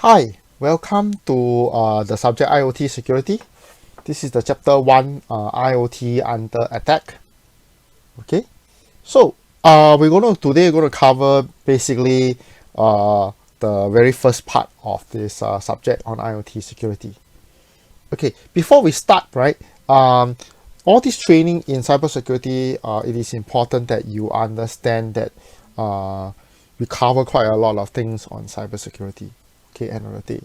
Hi, welcome to the subject IoT security. This is the chapter 1 IoT under attack. Okay, so today we're going to cover basically the very first part of this subject on IoT security. Okay, before we start, right, all this training in cybersecurity, it is important that you understand that we cover quite a lot of things on cybersecurity. Okay, end of the day.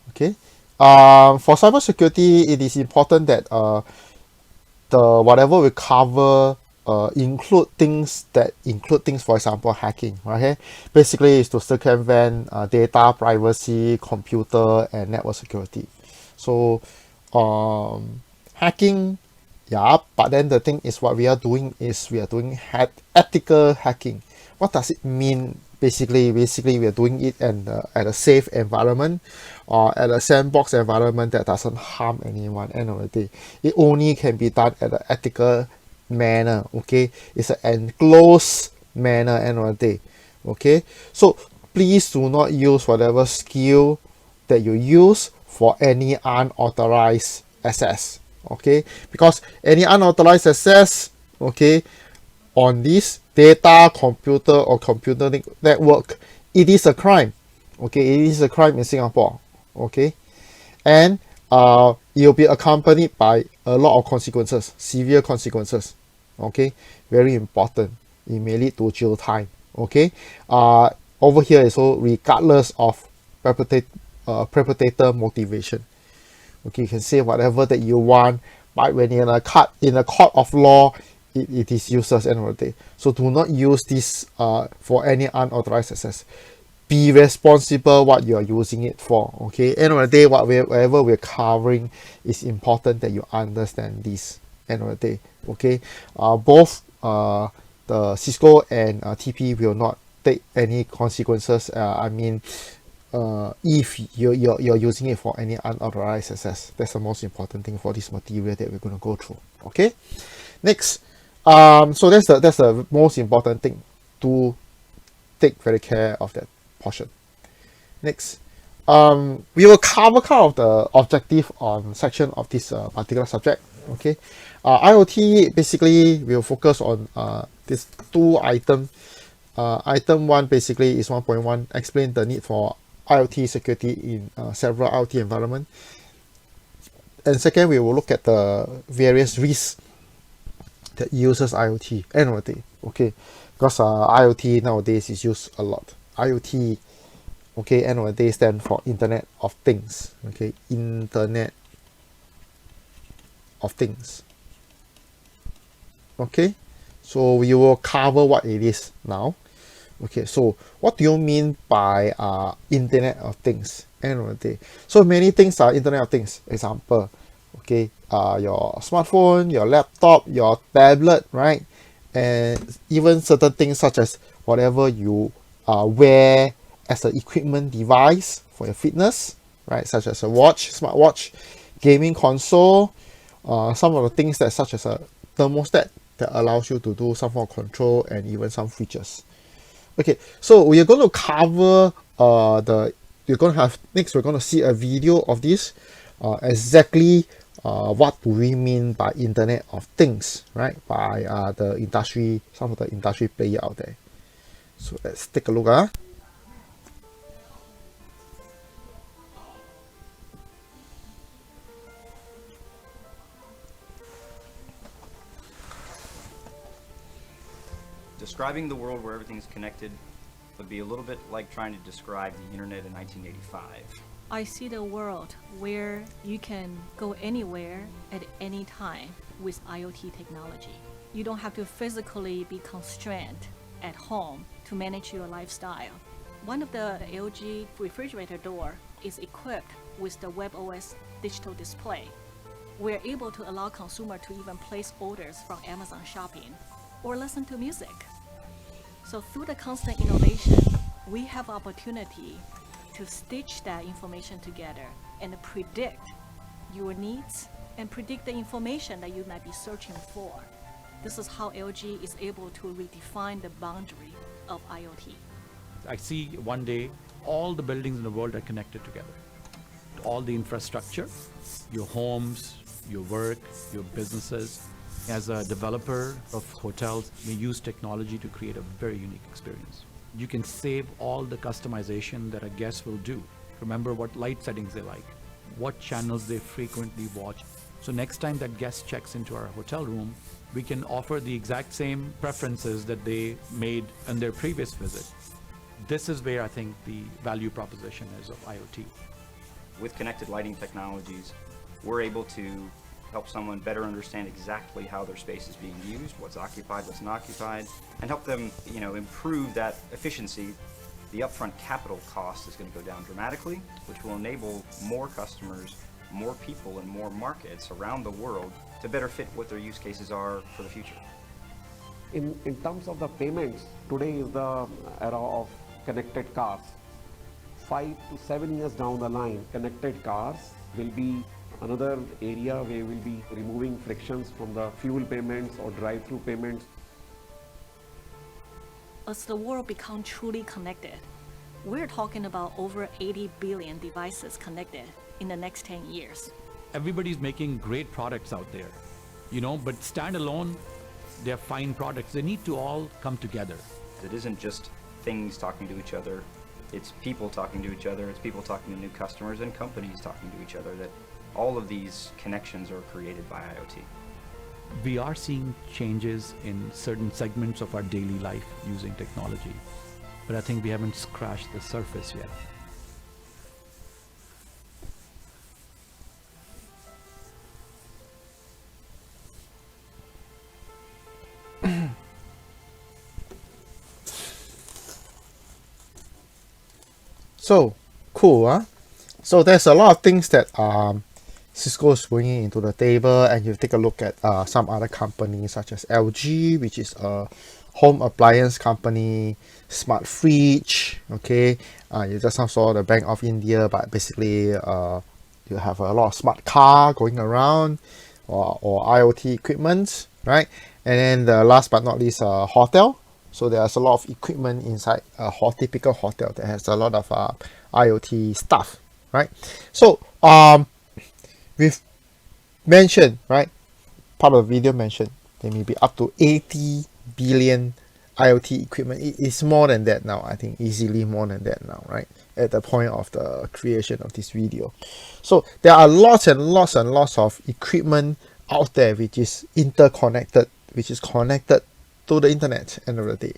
Okay, for cybersecurity, it is important that the whatever we cover include things, for example, hacking. Okay, basically is to circumvent data privacy, computer, and network security. So, hacking, yeah, but then the thing is, what we are doing is we are doing ethical hacking. What does it mean? Basically we are doing it at a safe environment or at a sandbox environment that doesn't harm anyone. End of the day, it only can be done at an ethical manner. Okay, it's an enclosed manner. End of the day. Okay, so please do not use whatever skill that you use for any unauthorized access. Okay, because any unauthorized access, okay, on this data, computer, or computer network, it is a crime. Okay, it is a crime in Singapore. Okay, and it will be accompanied by a lot of consequences, severe consequences. Okay, very important. It may lead to jail time. Okay, over here is so regardless of perpetrator motivation. Okay, you can say whatever that you want, but when you're in a court of law, it is useless end of the day. So do not use this for any unauthorized access. Be responsible what you are using it for. Okay, end of the day, whatever we're covering is important that you understand this. End of the day. Okay, both the Cisco and TP will not take any consequences. If you're using it for any unauthorized access, that's the most important thing for this material that we're going to go through. Okay, next, so that's the most important thing, to take very care of that portion. Next, we will cover kind of the objective on section of this particular subject. Okay, IoT basically will focus on these two items. Item 1 basically is 1.1, explain the need for IoT security in several IoT environment. And second, we will look at the various risks that uses IoT. End of the day, okay, because IoT nowadays is used a lot. IoT, okay, end of the day stand for Internet of Things. Okay, Internet of Things. Okay, so we will cover what it is now. Okay, so what do you mean by Internet of Things? End of the day, so many things are Internet of Things. Example, okay, your smartphone, your laptop, your tablet, right? And even certain things such as whatever you wear as an equipment device for your fitness, right? Such as a watch, smartwatch, gaming console, some of the things that such as a thermostat that allows you to do some form of control, and even some features. Okay, so we are going to cover we're going to see a video of this, exactly what do we mean by Internet of Things, right? By some of the industry player out there. So let's take a look. Describing the world where everything is connected would be a little bit like trying to describe the internet in 1985. I see the world where you can go anywhere at any time with IoT technology. You don't have to physically be constrained at home to manage your lifestyle. One of the LG refrigerator door is equipped with the WebOS digital display. We're able to allow consumer to even place orders from Amazon Shopping or listen to music. So through the constant innovation, we have opportunity to stitch that information together and predict your needs and predict the information that you might be searching for. This is how LG is able to redefine the boundary of IoT. I see one day all the buildings in the world are connected together. All the infrastructure, your homes, your work, your businesses. As a developer of hotels, we use technology to create a very unique experience. You can save all the customization that a guest will do. Remember what light settings they like, what channels they frequently watch. So next time that guest checks into our hotel room, we can offer the exact same preferences that they made on their previous visit. This is where I think the value proposition is of IoT. With connected lighting technologies, we're able to help someone better understand exactly how their space is being used, what's occupied, what's not occupied, and help them, improve that efficiency. The upfront capital cost is going to go down dramatically, which will enable more customers, more people, and more markets around the world to better fit what their use cases are for the future. In terms of the payments, today is the era of connected cars. 5 to 7 years down the line, connected cars will be another area where we'll be removing frictions from the fuel payments or drive-through payments. As the world becomes truly connected, we're talking about over 80 billion devices connected in the next 10 years. Everybody's making great products out there, but standalone, they're fine products. They need to all come together. It isn't just things talking to each other, it's people talking to each other, it's people talking to new customers, and companies talking to each other, that all of these connections are created by IoT. We are seeing changes in certain segments of our daily life using technology, but I think we haven't scratched the surface yet. So cool, huh? So there's a lot of things that Cisco is bringing into the table, and you take a look at some other companies such as LG, which is a home appliance company, smart fridge. Okay, you just saw the Bank of India, but basically you have a lot of smart car going around, or IoT equipment, right? And then the last but not least, hotel. So there's a lot of equipment inside a typical hotel that has a lot of IoT stuff, right? So we've mentioned, right? Part of the video mentioned there may be up to 80 billion IoT equipment. It is more than that now. I think easily more than that now, right? At the point of the creation of this video. So there are lots and lots and lots of equipment out there which is interconnected, which is connected to the internet end of the day.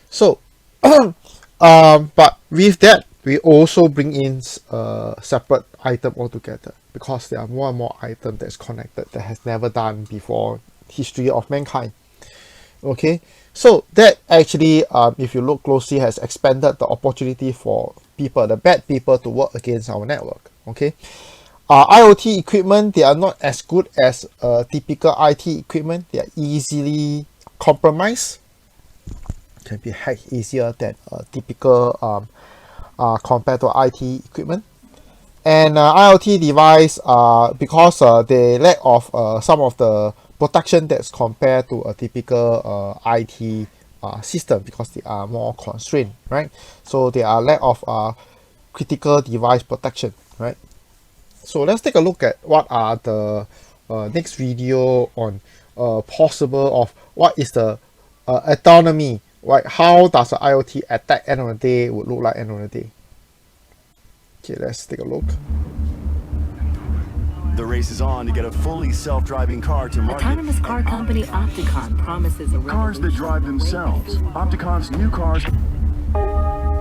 So but with that, we also bring in a separate item altogether, because there are more and more items that's connected that has never done before history of mankind. Okay, so that actually if you look closely, has expanded the opportunity for people, the bad people, to work against our network. Okay, IoT equipment, they are not as good as typical IT equipment. They are easily compromised, can be hacked easier than typical compared to IT equipment. And IoT device, because they lack of some of the protection that's compared to a typical IT system, because they are more constrained, right? So they are lack of critical device protection, right? So let's take a look at what are the next video on possible of what is the autonomy, right? How does the IoT attack end of the day would look like end of the day. Okay, let's take a look. The race is on to get a fully self-driving car to market. Autonomous car company Opticon promises a Cars that drive themselves. Opticon's new cars.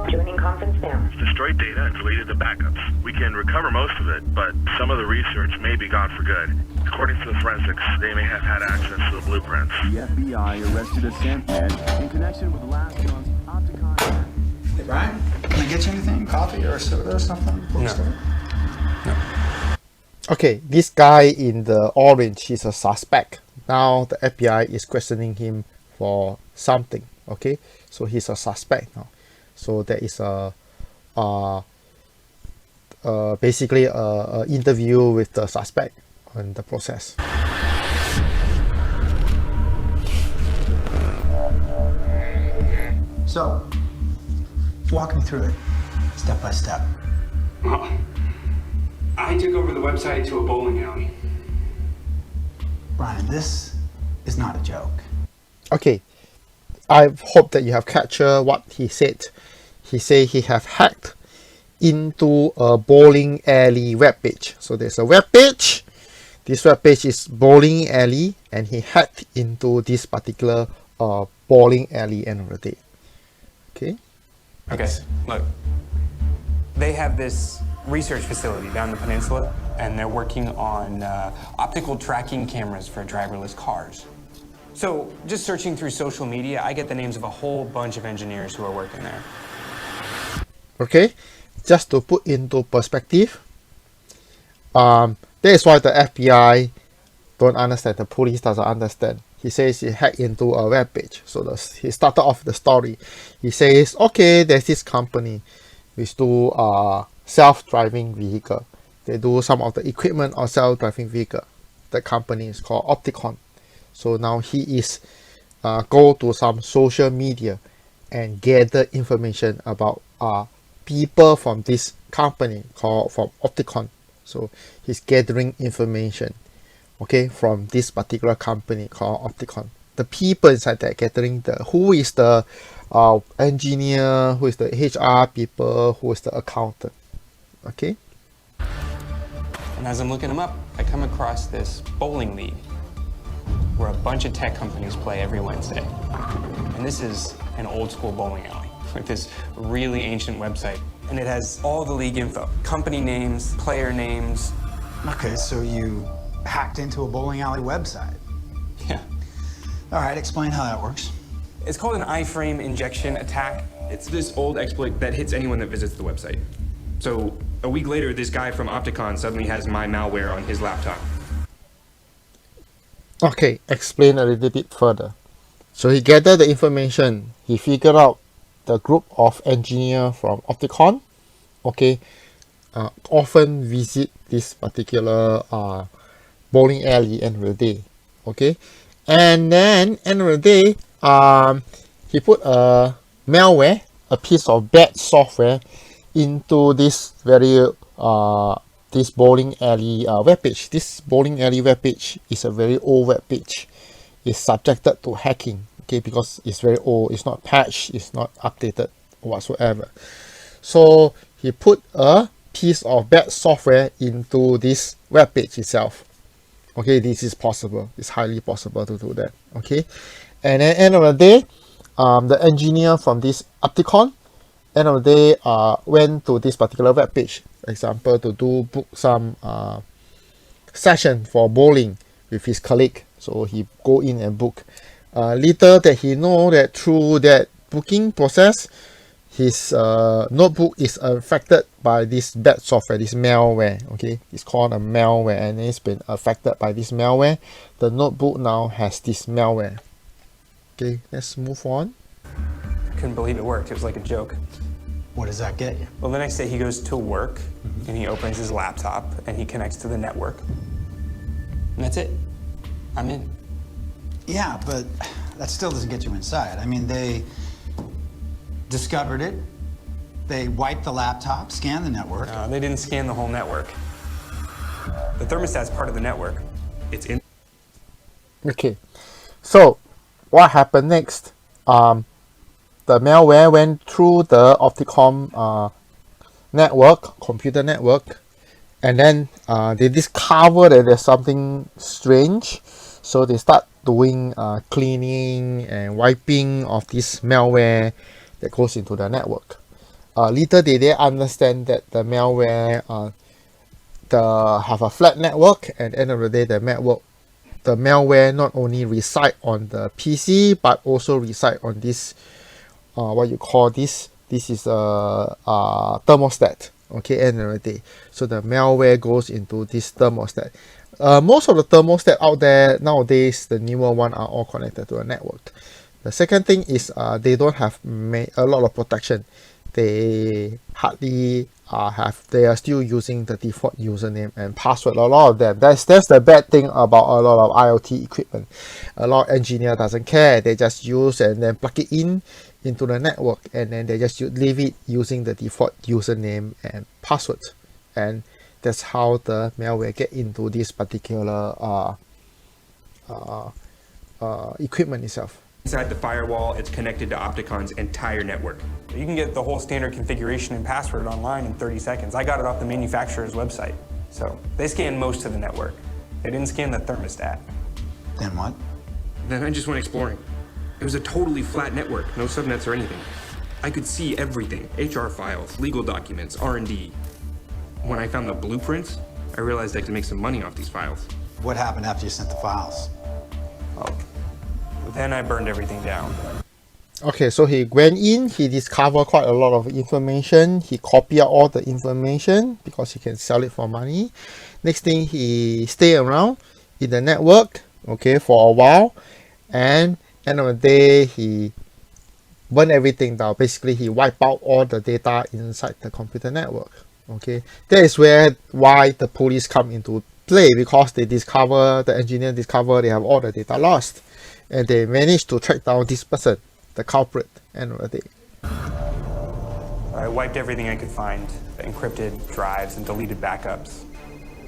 Joining conference now. Destroyed data and deleted the backups. We can recover most of it, but some of the research may be gone for good. According to the forensics, they may have had access to the blueprints. The FBI arrested a Sandhead in connection with last month's Opticon. Hey Brian, can I get you anything? Coffee or a soda or something? No. Okay, this guy in the orange, he's a suspect. Now the FBI is questioning him for something. Okay, so he's a suspect now. So there is a basically a interview with the suspect on the process. So, walk me through it. step by step. Well, I took over the website to a bowling alley. Brian, this is not a joke. Okay, I hope that you have captured what he said. He said he have hacked into a bowling alley webpage. So there's a webpage. This webpage is bowling alley, and he hacked into this particular bowling alley end of the day. Okay. Okay, look. They have this research facility down the peninsula, and they're working on optical tracking cameras for driverless cars. So, just searching through social media, I get the names of a whole bunch of engineers who are working there. Okay, just to put into perspective, that is why the FBI don't understand, the police doesn't understand. He says he hacked into a web page. So he started off the story. He says, okay, there's this company which do self-driving vehicle. They do some of the equipment of self-driving vehicle. The company is called Opticon. So now he is go to some social media and gather information about people from this company called from Opticon. So he's gathering information, okay, from this particular company called Opticon. The people inside that gathering, who is the engineer, who is the HR people, who is the accountant, okay. And as I'm looking them up, I come across this bowling league where a bunch of tech companies play every Wednesday. And this is an old school bowling alley with this really ancient website. And it has all the league info, company names, player names. Okay, so you hacked into a bowling alley website. Yeah. All right, explain how that works. It's called an iframe injection attack. It's this old exploit that hits anyone that visits the website. So a week later, this guy from Opticon suddenly has my malware on his laptop. Okay, explain a little bit further. So he gathered the information. He figured out the group of engineers from Opticon, okay, often visit this particular bowling alley end of the day, okay, and then end of the day, he put a malware, a piece of bad software, into this very this bowling alley webpage. This bowling alley webpage is a very old webpage. It's subjected to hacking, okay, because it's very old, it's not patched, it's not updated whatsoever. So he put a piece of bad software into this web page itself. Okay, this is possible, it's highly possible to do that. Okay, and at the end of the day, the engineer from this Opticon end of the day went to this particular web page, example, to book some session for bowling with his colleague. So he go in and book. Later that he know that through that booking process, his notebook is affected by this bad software, this malware. Okay, it's called a malware, and it's been affected by this malware. The notebook now has this malware. Okay, let's move on. I couldn't believe it worked. It was like a joke. What does that get you? Well, the next day he goes to work and he opens his laptop and he connects to the network. And that's it. I'm in. Yeah, but that still doesn't get you inside. I mean, they discovered it, they wiped the laptop, scanned the network. No, they didn't scan the whole network. The thermostat's part of the network. It's in. Okay, so what happened next? The malware went through the Opticom network, computer network, and then they discover that there's something strange. So they start doing cleaning and wiping of this malware that goes into the network. Later they understand that the malware have a flat network, and at the end of the day, the malware not only reside on the PC but also reside on this what you call this. This is a thermostat. Okay, end of the day. So the malware goes into this thermostat. Most of the thermostat out there nowadays, the newer one, are all connected to a network. The second thing is they don't have a lot of protection. they hardly they are still using the default username and password. A lot of them. That's the bad thing about a lot of IoT equipment. A lot of engineer doesn't care. They just use and then plug it into the network, and then they just leave it using the default username and password. And that's how the malware get into this particular equipment itself. Inside the firewall, it's connected to Opticon's entire network. You can get the whole standard configuration and password online in 30 seconds. I got it off the manufacturer's website. So they scanned most of the network. They didn't scan the thermostat. Then what? Then I just went exploring. It was a totally flat network, no subnets or anything. I could see everything, HR files, legal documents, R&D. When I found the blueprints, I realized I could make some money off these files. What happened after you sent the files? Oh, then I burned everything down. Okay, so he went in, he discovered quite a lot of information. He copied out all the information because he can sell it for money. Next thing, he stay around in the network, okay, for a while. And end of the day, he burn everything down. Basically, he wiped out all the data inside the computer network. Okay, that is why the police come into play, because the engineer discover they have all the data lost, and they managed to track down this person, the culprit, end of the day. I wiped everything I could find, encrypted drives and deleted backups.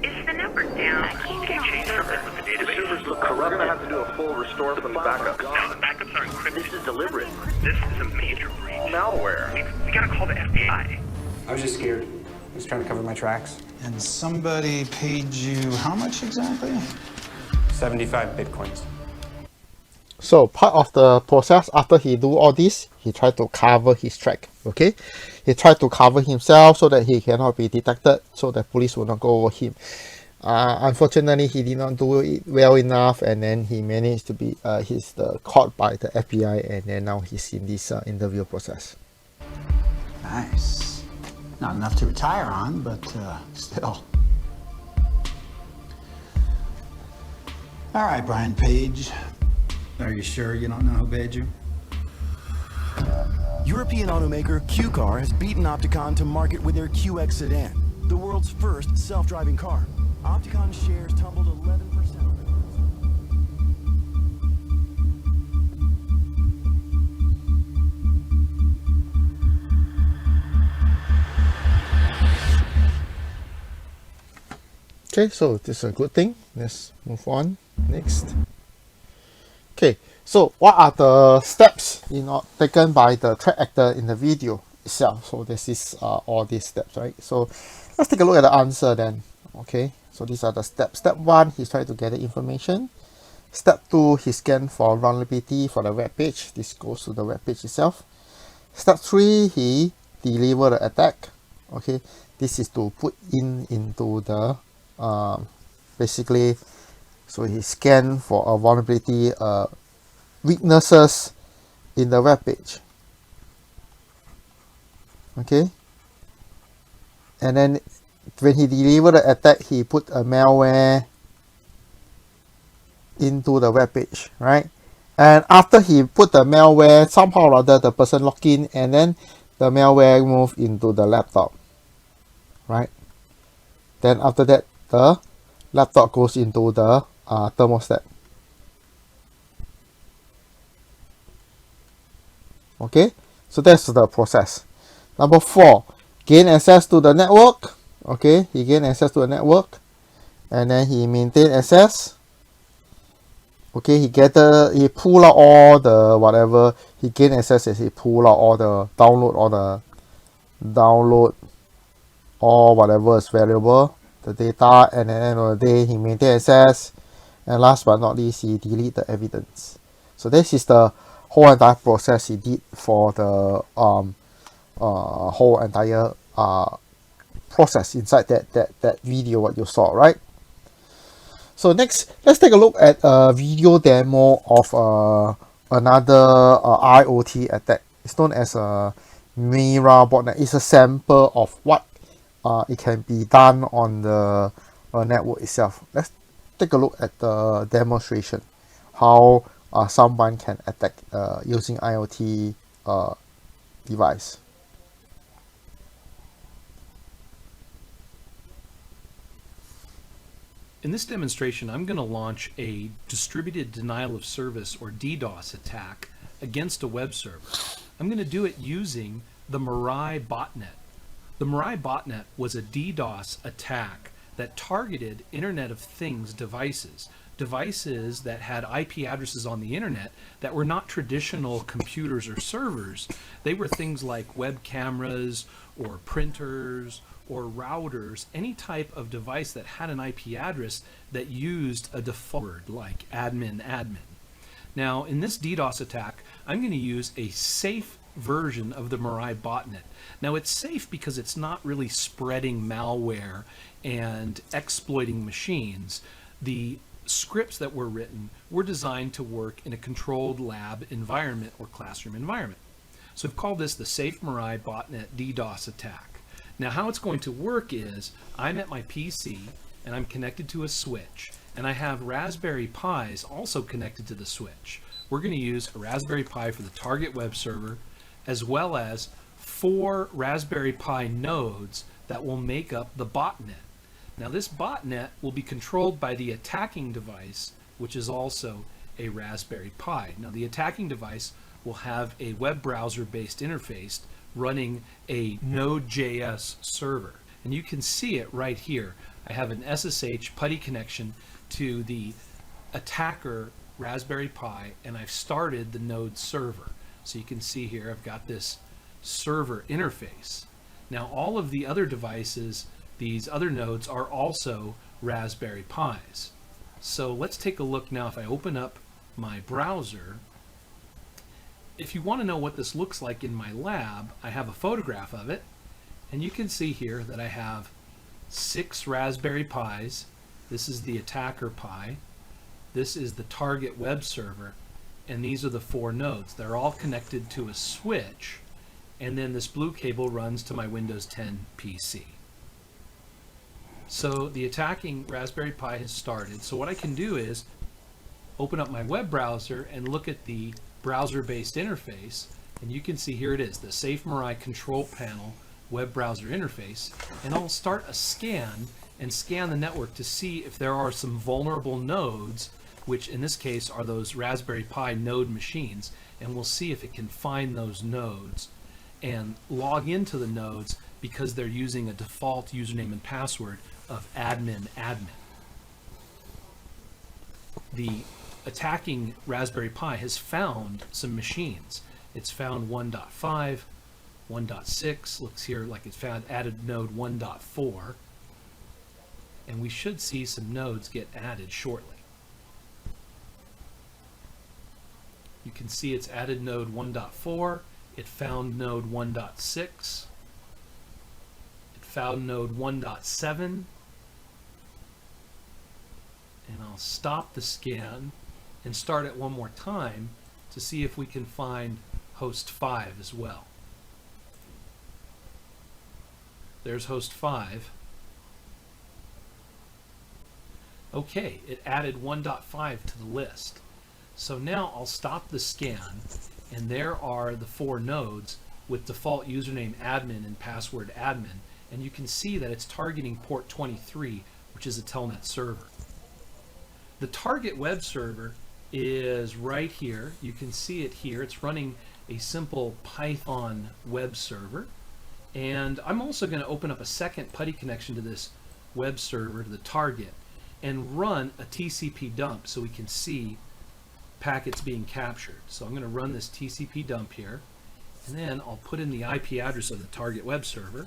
Is the network down? I can't change something with the database. Servers look corrupt. We're gonna have to do a full restore from the backups. No, the backups are encrypted. This is deliberate. This is a major breach. Malware. We gotta call the FBI. I was just scared. I was trying to cover my tracks. And somebody paid you how much exactly? 75 bitcoins. So part of the process, after he do all this, he tried to cover his track. Okay, he tried to cover himself so that he cannot be detected, so the police will not go over him. Unfortunately, he did not do it well enough, and then he managed to be he's caught by the FBI, and then now he's in this interview process. Nice. Not enough to retire on, but still. All right, Brian Page. Are you sure you don't know who paid you? European automaker Q-Car has beaten Opticon to market with their QX sedan, the world's first self-driving car. Opticon shares tumbled 11%. Okay, so this is a good thing. Let's move on. Next. Okay, so what are the steps taken by the threat actor in the video itself? So this is all these steps, right? So let's take a look at the answer then. Okay, so these are the steps. Step 1, he's trying to gather information. Step 2, he scanned for vulnerability for the web page. This goes to the web page itself. Step 3, he delivered the attack. Okay, this is to put into the basically, so he scanned for a vulnerability weaknesses in the web page. Okay, and then when he delivered the attack, he put a malware into the web page, right? And after he put the malware, somehow or other the person logged in, and then the malware moved into the laptop, right? Then after that, the laptop goes into the thermostat. Okay, so that's the process. Number 4, gain access to the network. Okay, he gained access to the network, and then he maintained access. Okay, he pull out all the whatever he gained access as he pull out all the download all whatever is valuable, the data, and at the end of the day he maintained access, and last but not least he delete the evidence. So this is the whole entire process he did for the whole entire process inside that video what you saw, right? So next, let's take a look at a video demo of another IoT attack. It's known as a Mira botnet. It's a sample of what it can be done on the network itself. Let's take a look at the demonstration, how someone can attack using IoT device. In this demonstration, I'm going to launch a distributed denial of service or DDoS attack against a web server. I'm going to do it using the Mirai botnet. The Mirai botnet was a DDoS attack that targeted Internet of Things devices, devices that had IP addresses on the internet that were not traditional computers or servers. They were things like web cameras or printers or routers, any type of device that had an IP address that used a default word like admin. Now, in this DDoS attack, I'm going to use a safe version of the Mirai botnet. Now, it's safe because it's not really spreading malware and exploiting machines. The scripts that were written were designed to work in a controlled lab environment or classroom environment. So I've called this the Safe Mirai Botnet DDoS attack. Now, how it's going to work is I'm at my PC and I'm connected to a switch, and I have Raspberry Pis also connected to the switch. We're going to use a Raspberry Pi for the target web server, as well as 4 Raspberry Pi nodes that will make up the botnet. Now, this botnet will be controlled by the attacking device, which is also a Raspberry Pi. Now, the attacking device will have a web browser-based interface running a Node.js server. And you can see it right here. I have an SSH PuTTY connection to the attacker Raspberry Pi, and I've started the Node server. So you can see here I've got this server interface. Now, all of the other devices, these other nodes, are also Raspberry Pis. So let's take a look now. If I open up my browser, if you want to know what this looks like in my lab, I have a photograph of it, and you can see here that I have 6 Raspberry Pis. This is the attacker Pi. This is the target web server, and these are the 4 nodes. They're all connected to a switch, and then this blue cable runs to my Windows 10 PC. So the attacking Raspberry Pi has started. So what I can do is open up my web browser and look at the browser-based interface, and you can see here it is, the Safe Mirai control panel web browser interface, and I'll start a scan and scan the network to see if there are some vulnerable nodes, which in this case are those Raspberry Pi node machines, and we'll see if it can find those nodes and log into the nodes because they're using a default username and password of admin. The attacking Raspberry Pi has found some machines. It's found 1.5, 1.6, looks here like it's found added node 1.4, and we should see some nodes get added shortly. You can see it's added node 1.4, it found node 1.6, it found node 1.7, and I'll stop the scan and start it one more time to see if we can find host 5 as well. There's host 5. Okay, it added 1.5 to the list. So now I'll stop the scan, and there are the 4 nodes with default username admin and password admin, and you can see that it's targeting port 23, which is a telnet server. The target web server is right here. You can see it here. It's running a simple Python web server. And I'm also going to open up a second PuTTY connection to this web server, to the target, and run a TCP dump so we can see packets being captured. So I'm going to run this TCP dump here, and then I'll put in the IP address of the target web server.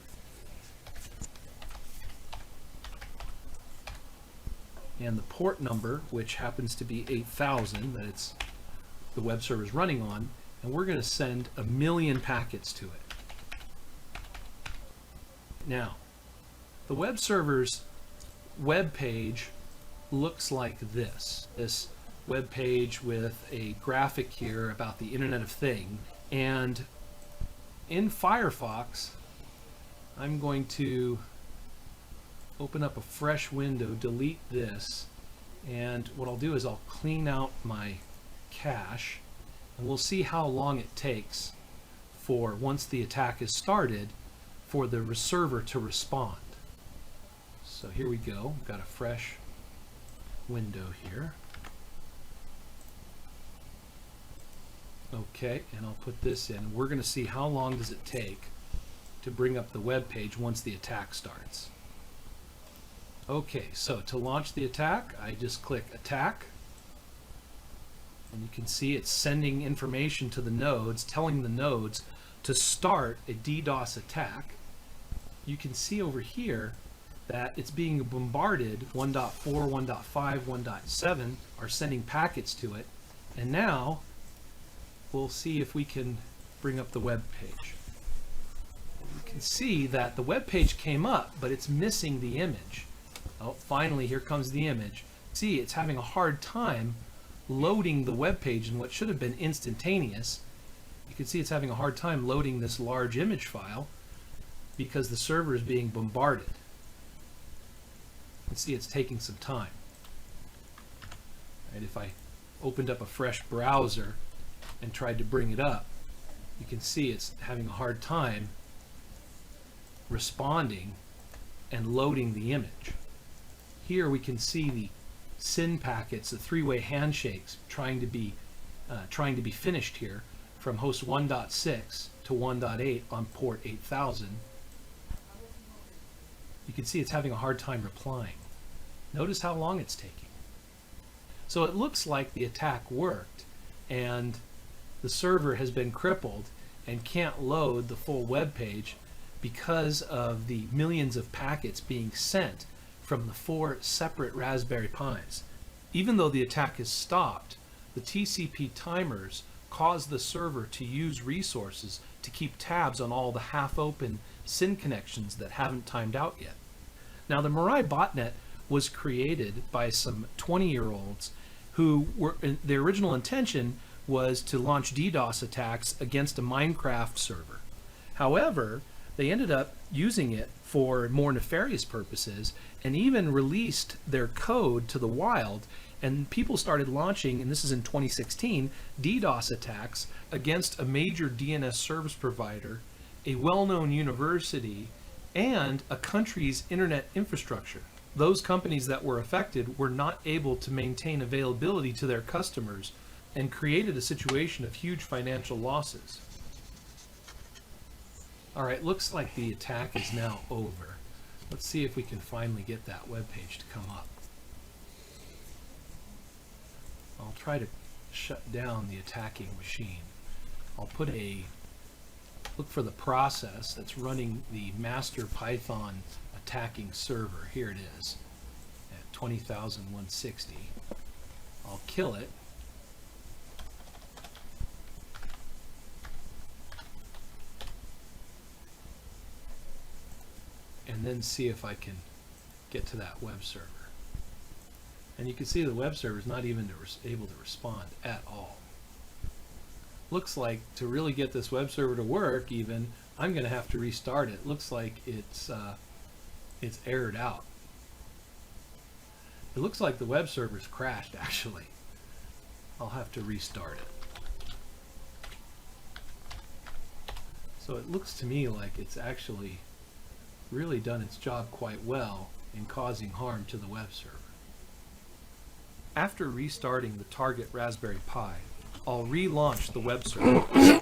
And the port number, which happens to be 8000, that it's the web server is running on, and we're going to send 1 million packets to it. Now, the web server's web page looks like this web page with a graphic here about the Internet of Things, and in Firefox I'm going to open up a fresh window, delete this, and what I'll do is I'll clean out my cache, and we'll see how long it takes for, once the attack is started, for the server to respond. So here we go, we've got a fresh window here. Okay, and I'll put this in. We're going to see how long does it take to bring up the web page once the attack starts. Okay, so to launch the attack, I just click Attack. And you can see it's sending information to the nodes, telling the nodes to start a DDoS attack. You can see over here that it's being bombarded. 1.4, 1.5, 1.7 are sending packets to it. And now we'll see if we can bring up the web page. You can see that the web page came up, but it's missing the image. Oh, finally, here comes the image. See, it's having a hard time loading the web page in what should have been instantaneous. You can see it's having a hard time loading this large image file because the server is being bombarded. You can see it's taking some time. And if I opened up a fresh browser and tried to bring it up, you can see it's having a hard time responding and loading the image. Here we can see the SYN packets, the three-way handshakes trying to be finished here from host 1.6 to 1.8 on port 8000. You can see it's having a hard time replying. Notice how long it's taking. So it looks like the attack worked and the server has been crippled and can't load the full web page because of the millions of packets being sent from the 4 separate Raspberry Pis. Even though the attack is stopped, the TCP timers cause the server to use resources to keep tabs on all the half-open SYN connections that haven't timed out yet. Now, the Mirai botnet was created by some 20-year-olds who were, their original intention was to launch DDoS attacks against a Minecraft server. However, they ended up using it for more nefarious purposes and even released their code to the wild, and people started launching, and this is in 2016, DDoS attacks against a major DNS service provider, a well-known university, and a country's internet infrastructure. Those companies that were affected were not able to maintain availability to their customers and created a situation of huge financial losses. All right, looks like the attack is now over. Let's see if we can finally get that web page to come up. I'll try to shut down the attacking machine. I'll put look for the process that's running the master Python attacking server. Here it is at 20,160. I'll kill it. And then see if I can get to that web server. And you can see the web server is not even able to respond at all. Looks like to really get this web server to work even, I'm going to have to restart it. Looks like it's errored out. It looks like the web server's crashed actually. I'll have to restart it. So it looks to me like it's actually really done its job quite well in causing harm to the web server. After restarting the target Raspberry Pi, I'll relaunch the web server.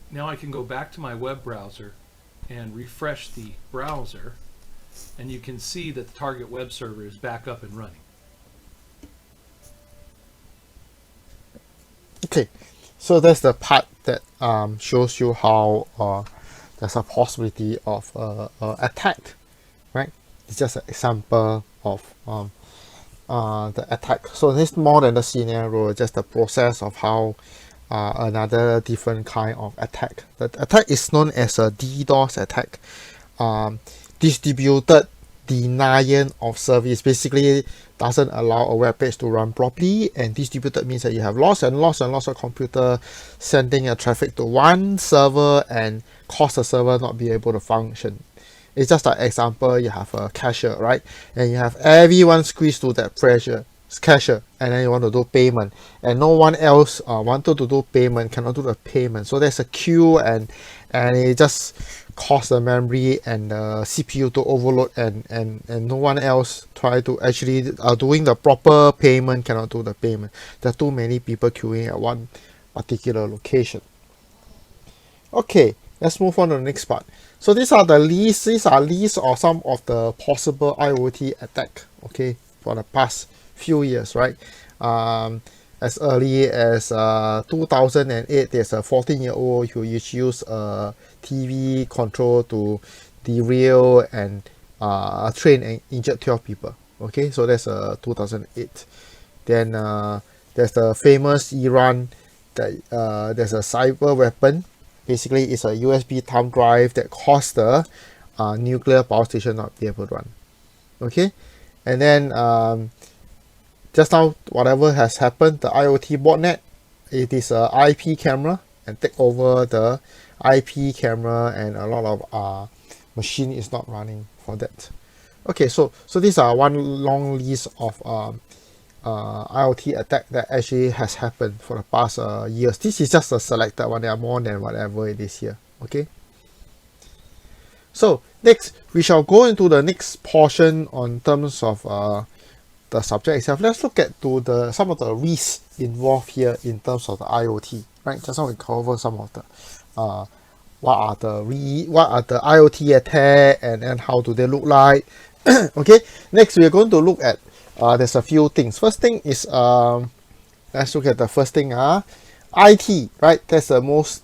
Now I can go back to my web browser and refresh the browser, and you can see that the target web server is back up and running. Okay, so that's the part that shows you how there's a possibility of attack, right? It's just an example of the attack. So this is more than the scenario, just the process of how another different kind of attack. The attack is known as a DDoS attack, distributed denial of service. Basically doesn't allow a web page to run properly, and distributed means that you have lots and lots and lots of computer sending a traffic to one server and cause the server not be able to function. It's just an example, you have a cashier, right? And you have everyone squeezed to that pressure. cashier, and then you want to do payment, and no one else wanted to do payment, cannot do the payment. So there's a queue, and it just cause the memory and the CPU to overload, and no one else try to actually doing the proper payment, cannot do the payment. There are too many people queuing at one particular location. Okay, let's move on to the next part. So these are lists of some of the possible IoT attack, okay, for the past few years, right? As early as 2008, there's a 14-year-old who used a TV control to derail and train and injured 12 people. Okay, so that's 2008. Then there's the famous Iran that there's a cyber weapon. Basically, it's a USB thumb drive that caused the nuclear power station not be able to run. Okay, and then just now, whatever has happened, the IoT botnet, it is a IP camera and take over the IP camera, and a lot of machine is not running for that. Okay, so these are one long list of IoT attack that actually has happened for the past years. This is just a selected one. There are more than whatever it is here. Okay. So next, we shall go into the next portion on terms of the subject itself. Let's look at some of the risks involved here in terms of the IoT. Right. Just now we cover some of the what are the IoT attack, and how do they look like. Okay. Next, we are going to look at there's a few things. First thing is let's look at the first thing. IT, right? That's the most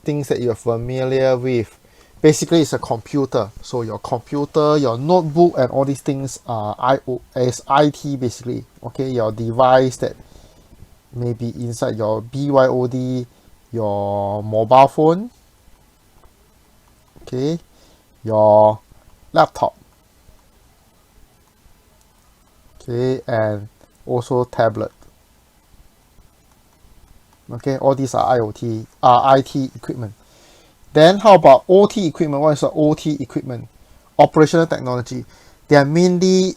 things that you're familiar with. Basically, it's a computer. So your computer, your notebook, and all these things is IT basically. Okay, your device that may be inside your BYOD, your mobile phone. Okay, your laptop. Okay, and also tablet. Okay, all these are IT equipment. Then how about OT equipment? What is the OT equipment? Operational technology. They are mainly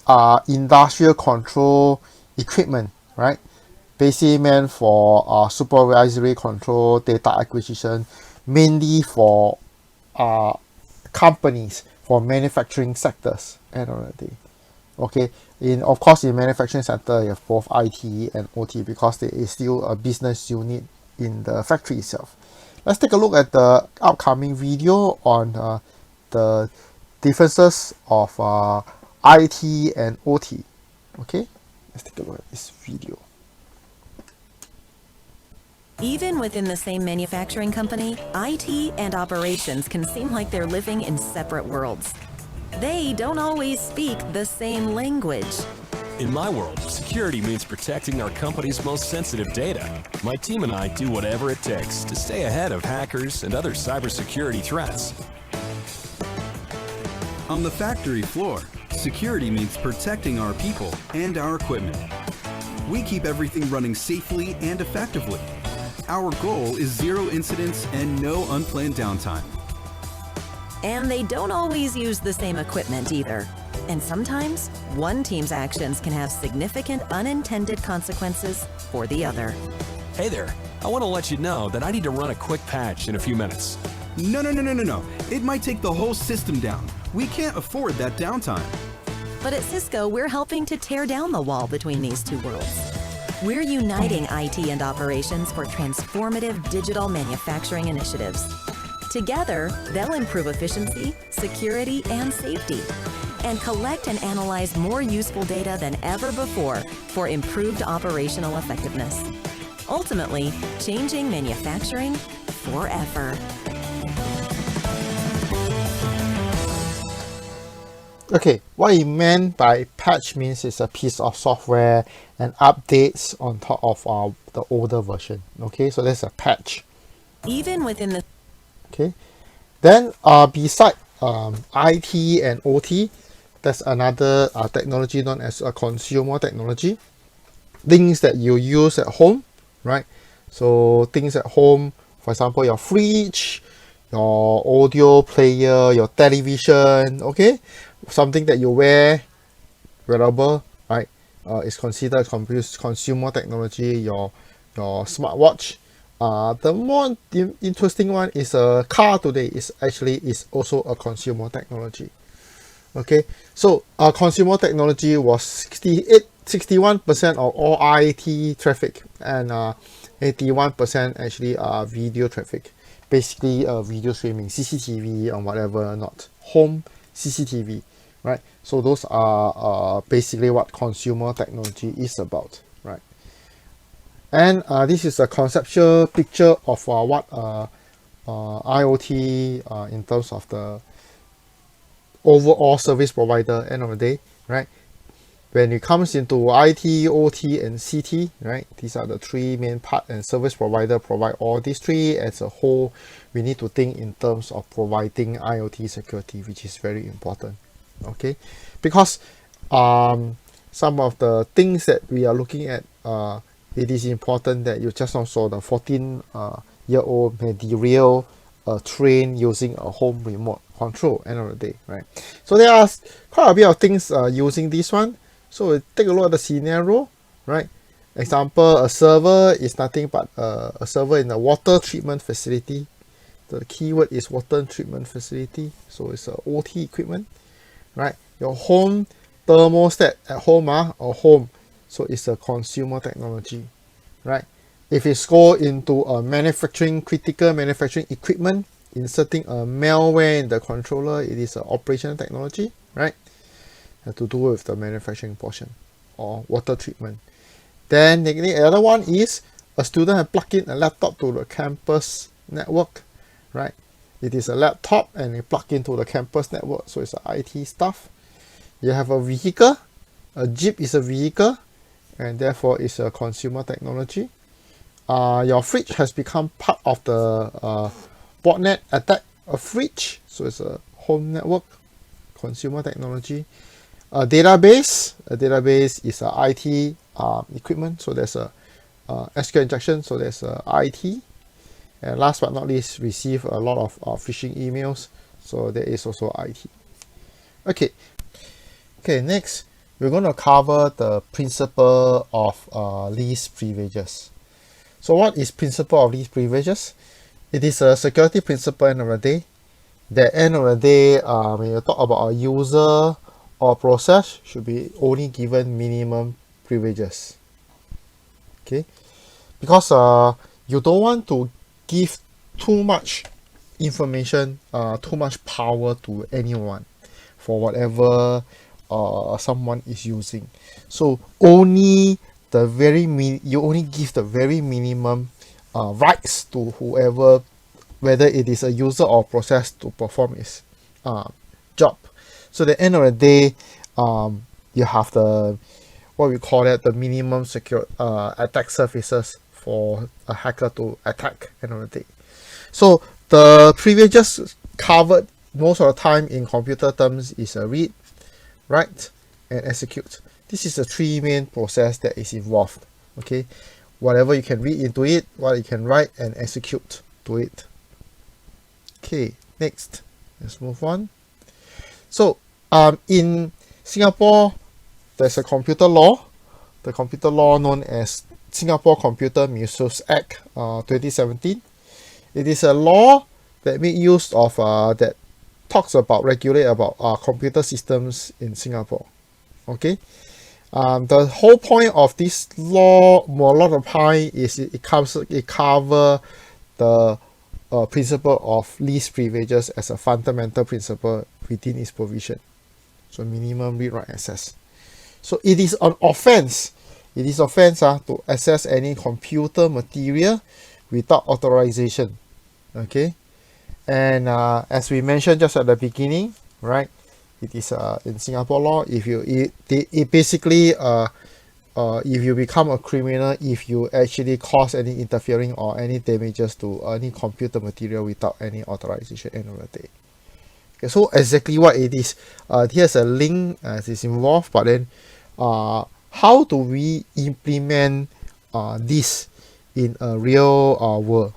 industrial control equipment, right? Basically meant for supervisory control, data acquisition, mainly for companies, for manufacturing sectors end of the day. Okay, of course in manufacturing sector you have both IT and OT because there is still a business unit in the factory itself. Let's take a look at the upcoming video on the differences of IT and OT. Okay, let's take a look at this video. Even within the same manufacturing company, IT and operations can seem like they're living in separate worlds. They don't always speak the same language. In my world, security means protecting our company's most sensitive data. My team and I do whatever it takes to stay ahead of hackers and other cybersecurity threats. On the factory floor, security means protecting our people and our equipment. We keep everything running safely and effectively. Our goal is zero incidents and no unplanned downtime. And they don't always use the same equipment either. And sometimes, one team's actions can have significant unintended consequences for the other. Hey there, I want to let you know that I need to run a quick patch in a few minutes. No. It might take the whole system down. We can't afford that downtime. But at Cisco, we're helping to tear down the wall between these two worlds. We're uniting IT and operations for transformative digital manufacturing initiatives. Together, they'll improve efficiency, security, and safety, and collect and analyze more useful data than ever before for improved operational effectiveness. Ultimately, changing manufacturing forever. Okay, what it meant by patch means it's a piece of software and updates on top of the older version. Okay, so that's a patch. Even within the... Okay, then beside IT and OT, there's another technology known as a consumer technology. Things that you use at home, right? So things at home, for example, your fridge, your audio player, your television, okay? Something that you wearable, right? is considered consumer technology. Your smartwatch. The more interesting one is a car today is also a consumer technology. Okay, so consumer technology was 61% of all IT traffic, and 81% actually video traffic. Basically video streaming, CCTV or whatever, not home CCTV, right? So those are basically what consumer technology is about, right? And this is a conceptual picture of what IoT in terms of the overall service provider end of the day, right? When it comes into IT, OT, and CT, right? These are the three main part, and service provider provide all these three. As a whole, we need to think in terms of providing IoT security, which is very important. Okay, because some of the things that we are looking at, it is important that you just also the 14-year-old may derail a train using a home remote control end of the day, right? So there are quite a bit of things using this one. So we take a look at the scenario, right? Example, a server is nothing but a server in a water treatment facility. The keyword is water treatment facility, so it's a OT equipment, right? Your home thermostat at home or home, so it's a consumer technology, right? If it's go into a critical manufacturing equipment, inserting a malware in the controller, it is an operational technology, right? Have to do with the manufacturing portion or water treatment. Then the other one is a student has plugged in a laptop to the campus network, right? It is a laptop and it plugged into the campus network, so it's a IT stuff. You have a vehicle, a Jeep is a vehicle, and therefore it's a consumer technology. Your fridge has become part of the botnet attack, a fridge, so it's a home network, consumer technology. A database is a IT equipment, so there's a SQL injection, so there's a IT. And last but not least, receive a lot of phishing emails, so there is also IT. Okay, next we're going to cover the principle of least privileges. So what is principle of least privileges? It is a security principle end of the day. The end of the day, when you talk about a user or process, should be only given minimum privileges. Okay, because you don't want to give too much information, too much power to anyone for whatever someone is using. So only you only give the very minimum rights to whoever, whether it is a user or process, to perform its job. So at the end of the day, you have the what we call it, the minimum secure attack surfaces for a hacker to attack end of the day. So the privileges covered most of the time in computer terms is a read, write, and execute. This is the three main process that is involved. Okay, whatever you can read into it, what you can write and execute to it. Okay, next, let's move on. So in Singapore, there's a computer law, the computer law known as Singapore Computer Misuse Act 2017. It is a law that make use of that talks about regulate about computer systems in Singapore. Okay, the whole point of this law, more a lot of time, is it cover the principle of least privileges as a fundamental principle within its provision. So minimum read write access. So it is an offense. It is offense to access any computer material without authorization. Okay, and as we mentioned just at the beginning, right? It is in Singapore law. If you it basically if you become a criminal if you actually cause any interfering or any damages to any computer material without any authorization end of the day. Okay, so exactly what it is. Here's a link as is involved, but then how do we implement this in a real world?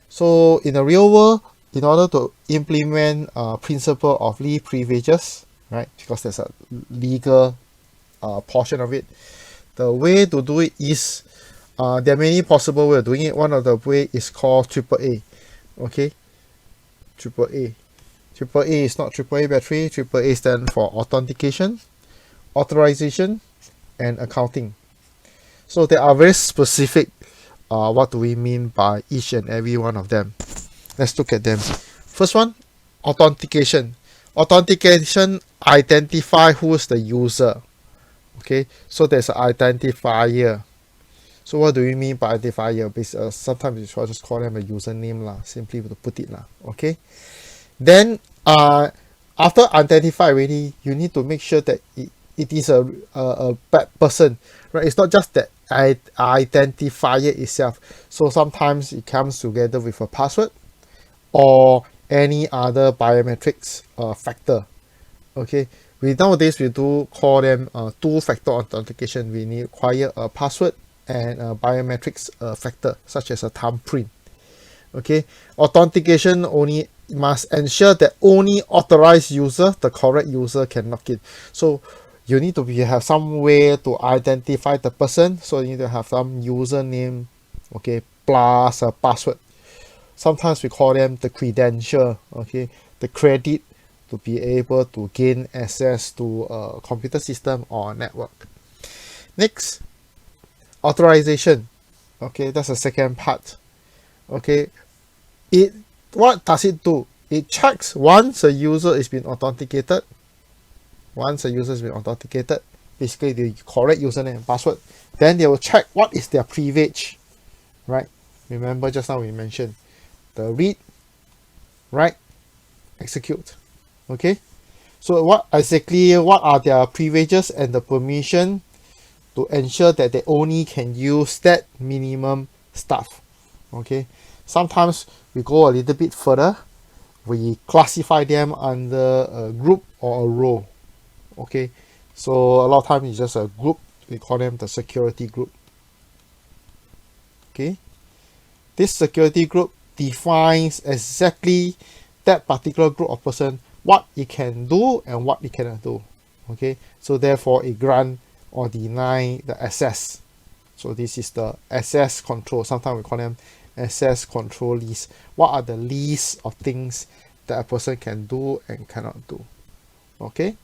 So in a real world, in order to implement principle of least privileges, right? Because there's a legal portion of it. The way to do it is, there are many possible ways of doing it. One of the way is called AAA. Okay, AAA. AAA is not AAA battery. AAA stands for authentication, authorization, and accounting. So they are very specific. What do we mean by each and every one of them? Let's look at them. First one, authentication. Authentication identify who is the user. Okay, so there's an identifier. So what do we mean by identifier? Sometimes you just call them a username lah, simply to put it lah. Okay, then after identify already, you need to make sure that it is a bad person, right? It's not just that identifier itself. So sometimes it comes together with a password or any other biometrics factor. Okay, nowadays we do call them two-factor authentication. We require a password and a biometrics factor, such as a thumbprint. Okay, authentication only must ensure that only authorized user, the correct user, can log in. So you need to have some way to identify the person. So you need to have some username, okay, plus a password. Sometimes we call them the credential, okay, the credit to be able to gain access to a computer system or network. Next, authorization. Okay, that's the second part. Okay, what does it do? It checks once a user has been authenticated. Once a user has been authenticated, basically the correct username and password, then they will check what is their privilege, right? Remember just now we mentioned the read, write, execute. Okay, so what are their privileges and the permission to ensure that they only can use that minimum stuff. Okay, sometimes we go a little bit further. We classify them under a group or a role. Okay, so a lot of times it's just a group. We call them the security group. Okay, this security group defines exactly that particular group of person, what it can do and what it cannot do. Okay, so therefore it grant or deny the access. So this is the access control. Sometimes we call them access control list. What are the list of things that a person can do and cannot do? Okay,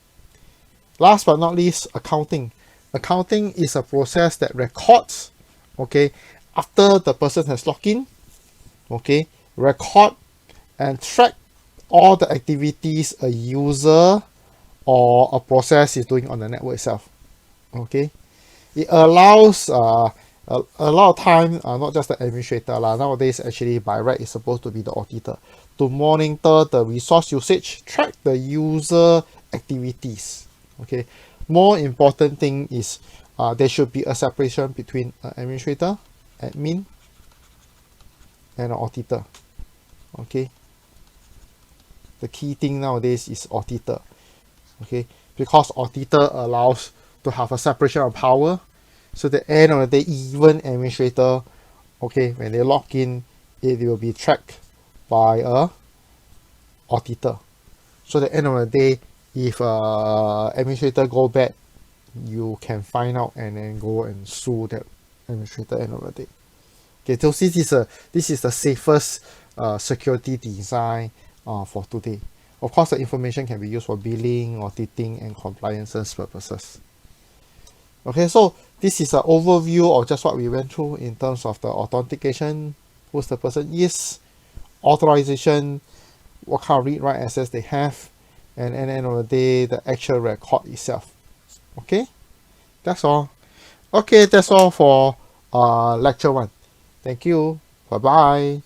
last but not least, accounting. Accounting is a process that records, okay, after the person has logged in, okay, record and track all the activities a user or a process is doing on the network itself. Okay, it allows a lot of time, not just the administrator lah. Nowadays, actually by right, it's supposed to be the auditor to monitor the resource usage, track the user activities. Okay, more important thing is there should be a separation between administrator, admin, and an auditor. Okay, the key thing nowadays is auditor. Okay, because auditor allows to have a separation of power. So at the end of the day, even administrator, okay, when they log in, it will be tracked by a auditor. So at the end of the day, if administrator go bad, you can find out and then go and sue that administrator at the end of the day. Okay, so this is the safest security design for today. Of course, the information can be used for billing, auditing, and compliance purposes. Okay, so this is an overview of just what we went through in terms of the authentication, who's the person is, authorization, what kind of read-write access they have, and at the end of the day, the actual record itself. Okay, that's all. Okay, that's all for lecture 1. Thank you. Bye-bye.